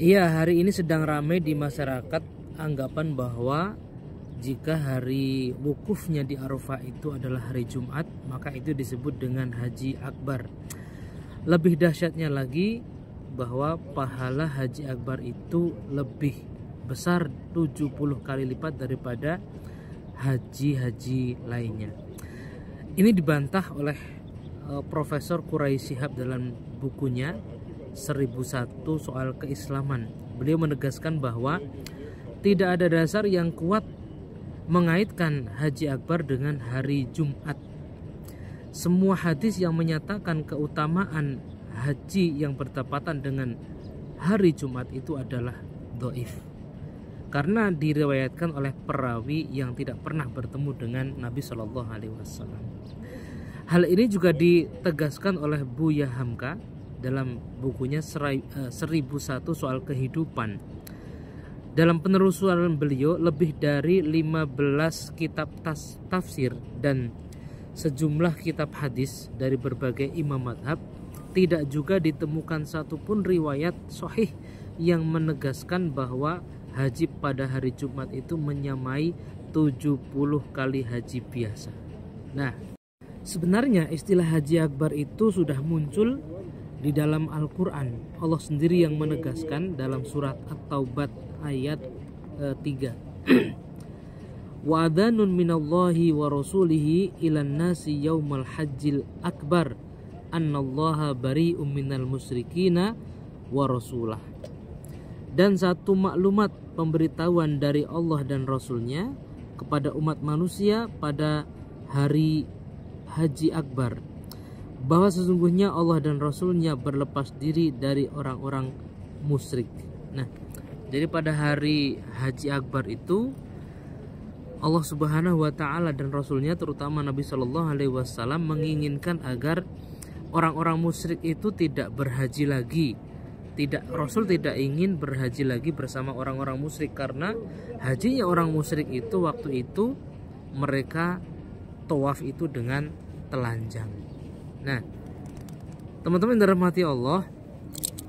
Iya, hari ini sedang ramai di masyarakat anggapan bahwa jika hari wukufnya di Arafah itu adalah hari Jumat, maka itu disebut dengan Haji Akbar. Lebih dahsyatnya lagi bahwa pahala Haji Akbar itu lebih besar 70 kali lipat daripada haji-haji lainnya. Ini dibantah oleh Profesor Quraisy Shihab dalam bukunya 1001 Soal Keislaman. Beliau menegaskan bahwa tidak ada dasar yang kuat mengaitkan Haji Akbar dengan hari Jumat. Semua hadis yang menyatakan keutamaan haji yang bertepatan dengan hari Jumat itu adalah dhaif, karena diriwayatkan oleh perawi yang tidak pernah bertemu dengan Nabi Shallallahu Alaihi Wasallam. Hal ini juga ditegaskan oleh Buya Hamka dalam bukunya 1001 Soal Kehidupan. Dalam penelusuran beliau, lebih dari 15 kitab tafsir dan sejumlah kitab hadis dari berbagai imam madhab, tidak juga ditemukan satupun riwayat sahih yang menegaskan bahwa haji pada hari Jumat itu menyamai 70 kali haji biasa. Nah, sebenarnya istilah Haji Akbar itu sudah muncul di dalam Al-Quran. Allah sendiri yang menegaskan dalam surat At-Taubat ayat 3. Wa adhanun minallahi wa rasulihi ilan nasi yaumal hajjil akbar annallaha bari'um minal musyrikina wa rasulah. Dan satu maklumat pemberitahuan dari Allah dan Rasulnya kepada umat manusia pada hari Haji Akbar, bahwa sesungguhnya Allah dan Rasulnya berlepas diri dari orang-orang musyrik. Nah, jadi pada hari Haji Akbar itu Allah Subhanahu wa Ta'ala dan Rasulnya, terutama Nabi Shallallahu Alaihi Wasallam, menginginkan agar orang-orang musyrik itu tidak berhaji lagi. Rasul tidak ingin berhaji lagi bersama orang-orang musyrik, karena hajinya orang musyrik itu waktu itu mereka tawaf itu dengan telanjang. Nah, teman-teman yang dirahmati Allah,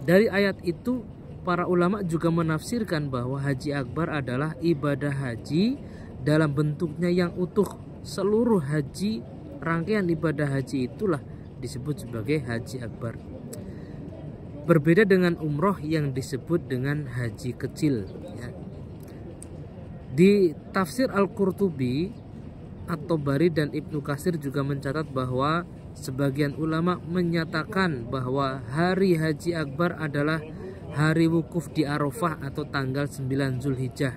dari ayat itu para ulama juga menafsirkan bahwa Haji Akbar adalah ibadah haji dalam bentuknya yang utuh. Seluruh haji, rangkaian ibadah haji itulah disebut sebagai Haji Akbar. Berbeda dengan umroh yang disebut dengan haji kecil, ya. Di tafsir Al-Qurtubi, At-Tabari dan Ibnu Katsir juga mencatat bahwa sebagian ulama menyatakan bahwa hari Haji Akbar adalah hari wukuf di Arafah atau tanggal 9 Zulhijjah.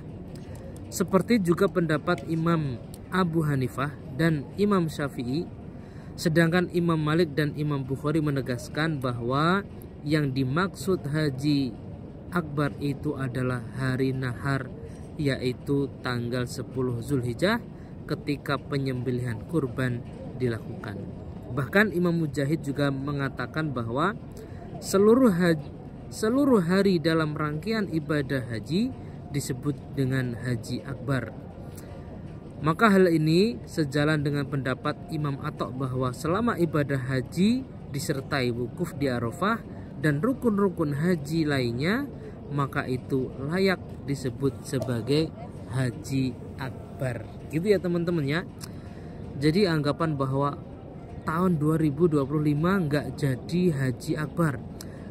Seperti juga pendapat Imam Abu Hanifah dan Imam Syafi'i. Sedangkan Imam Malik dan Imam Bukhari menegaskan bahwa yang dimaksud Haji Akbar itu adalah hari nahar, yaitu tanggal 10 Zulhijjah ketika penyembelihan kurban dilakukan. Bahkan Imam Mujahid juga mengatakan bahwa seluruh hari dalam rangkaian ibadah haji disebut dengan Haji Akbar. Maka hal ini sejalan dengan pendapat Imam Atok bahwa selama ibadah haji disertai wukuf di Arafah dan rukun-rukun haji lainnya, maka itu layak disebut sebagai Haji Akbar. Gitu ya teman-teman ya. Jadi anggapan bahwa tahun 2025 nggak jadi Haji Akbar,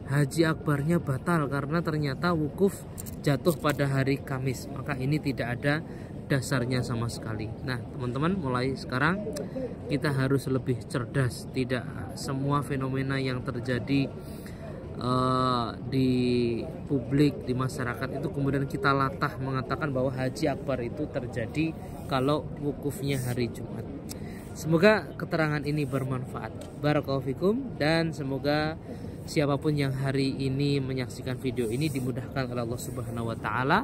Haji Akbarnya batal karena ternyata wukuf jatuh pada hari Kamis, maka ini tidak ada dasarnya sama sekali. Nah teman-teman, mulai sekarang kita harus lebih cerdas. Tidak semua fenomena yang terjadi di publik, di masyarakat itu kemudian kita latah mengatakan bahwa Haji Akbar itu terjadi kalau wukufnya hari Jumat. Semoga keterangan ini bermanfaat. Barakallahu fikum, dan semoga siapapun yang hari ini menyaksikan video ini dimudahkan oleh Allah Subhanahu wa Ta'ala,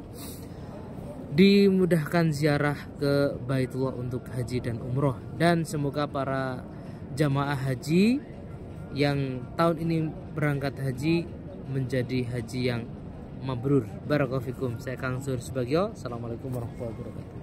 dimudahkan ziarah ke Baitullah untuk haji dan umroh, dan semoga para jamaah haji yang tahun ini berangkat haji menjadi haji yang mabrur. Barakallahu fikum. Saya Kang Sur Subagio. Assalamualaikum warahmatullahi wabarakatuh.